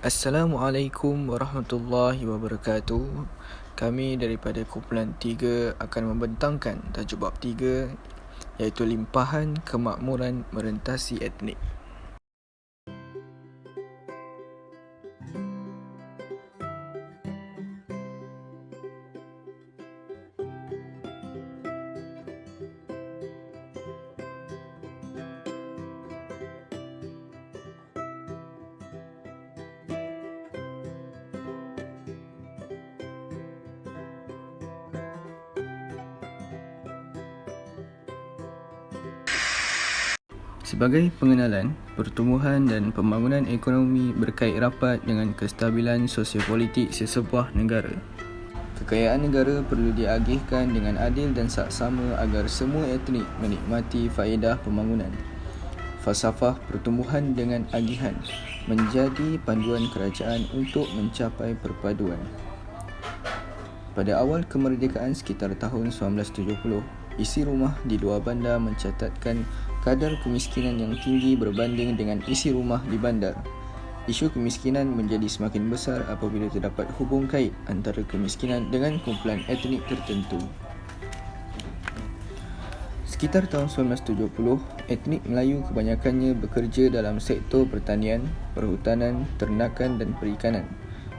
Assalamualaikum warahmatullahi wabarakatuh. Kami daripada kumpulan 3 akan membentangkan tajuk bab 3, iaitu limpahan kemakmuran merentasi etnik. Sebagai pengenalan, pertumbuhan dan pembangunan ekonomi berkait rapat dengan kestabilan sosiopolitik sesebuah negara. Kekayaan negara perlu diagihkan dengan adil dan saksama agar semua etnik menikmati faedah pembangunan. Falsafah pertumbuhan dengan agihan menjadi panduan kerajaan untuk mencapai perpaduan. Pada awal kemerdekaan sekitar tahun 1970, isi rumah di luar bandar mencatatkan kadar kemiskinan yang tinggi berbanding dengan isi rumah di bandar. Isu kemiskinan menjadi semakin besar apabila terdapat hubung kait antara kemiskinan dengan kumpulan etnik tertentu. Sekitar tahun 1970, etnik Melayu kebanyakannya bekerja dalam sektor pertanian, perhutanan, ternakan dan perikanan.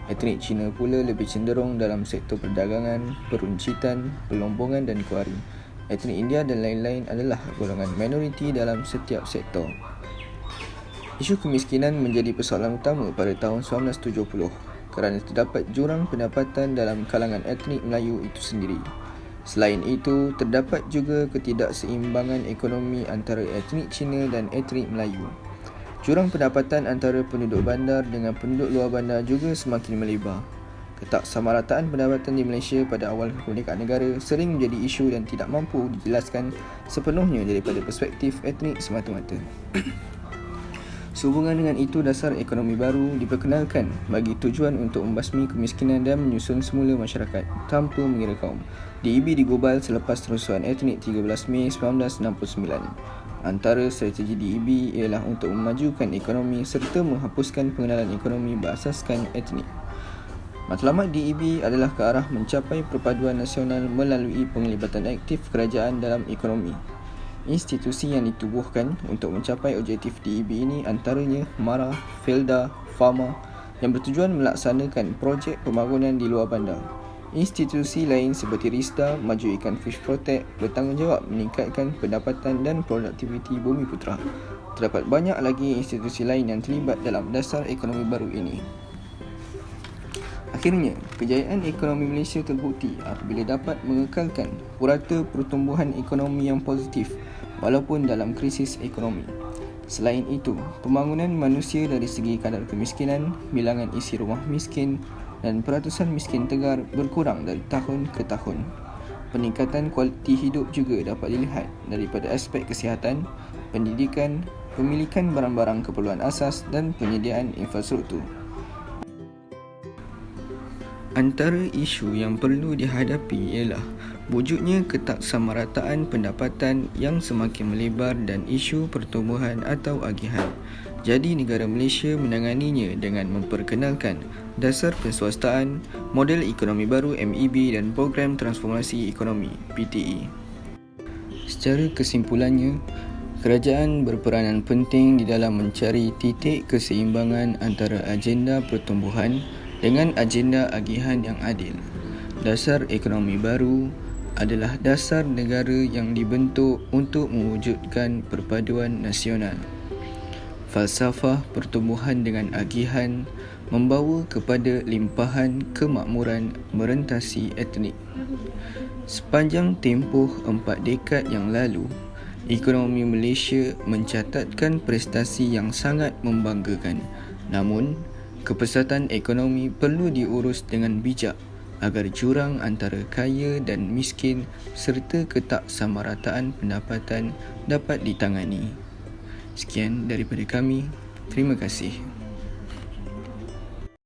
Etnik Cina pula lebih cenderung dalam sektor perdagangan, peruncitan, pelombongan dan kuari. Etnik India dan lain-lain adalah golongan minoriti dalam setiap sektor. Isu kemiskinan menjadi persoalan utama pada tahun 1970 kerana terdapat jurang pendapatan dalam kalangan etnik Melayu itu sendiri. Selain itu, terdapat juga ketidakseimbangan ekonomi antara etnik Cina dan etnik Melayu. Jurang pendapatan antara penduduk bandar dengan penduduk luar bandar juga semakin melebar. Ketaksamarataan pendapatan di Malaysia pada awal kemerdekaan negara sering menjadi isu dan tidak mampu dijelaskan sepenuhnya daripada perspektif etnik semata-mata. Sehubungan dengan itu, dasar ekonomi baru diperkenalkan bagi tujuan untuk membasmi kemiskinan dan menyusun semula masyarakat tanpa mengira kaum. DEB digubal selepas kerusuhan etnik 13 Mei 1969. Antara strategi DEB ialah untuk memajukan ekonomi serta menghapuskan pengenalan ekonomi berasaskan etnik. Matlamat DEB adalah ke arah mencapai perpaduan nasional melalui penglibatan aktif kerajaan dalam ekonomi. Institusi yang ditubuhkan untuk mencapai objektif DEB ini antaranya MARA, FELDA, FAMA yang bertujuan melaksanakan projek pembangunan di luar bandar. Institusi lain seperti RISDA, Maju Ikan Fish Protect bertanggungjawab meningkatkan pendapatan dan produktiviti bumi putera. Terdapat banyak lagi institusi lain yang terlibat dalam dasar ekonomi baru ini. Akhirnya, kejayaan ekonomi Malaysia terbukti apabila dapat mengekalkan purata pertumbuhan ekonomi yang positif walaupun dalam krisis ekonomi. Selain itu, pembangunan manusia dari segi kadar kemiskinan, bilangan isi rumah miskin dan peratusan miskin tegar berkurang dari tahun ke tahun. Peningkatan kualiti hidup juga dapat dilihat daripada aspek kesihatan, pendidikan, pemilikan barang-barang keperluan asas dan penyediaan infrastruktur. Antara isu yang perlu dihadapi ialah wujudnya ketaksamarataan pendapatan yang semakin melebar dan isu pertumbuhan atau agihan. Jadi negara Malaysia menanganinya dengan memperkenalkan dasar penswastaan, model ekonomi baru MEB dan program transformasi ekonomi PTE. Secara kesimpulannya, kerajaan berperanan penting di dalam mencari titik keseimbangan antara agenda pertumbuhan dengan agenda agihan yang adil. Dasar ekonomi baru adalah dasar negara yang dibentuk untuk mewujudkan perpaduan nasional. Falsafah pertumbuhan dengan agihan membawa kepada limpahan kemakmuran merentasi etnik. Sepanjang tempoh 4 dekad yang lalu, ekonomi Malaysia mencatatkan prestasi yang sangat membanggakan. Namun, kepesatan ekonomi perlu diurus dengan bijak agar jurang antara kaya dan miskin serta ketaksamarataan pendapatan dapat ditangani. Sekian daripada kami. Terima kasih.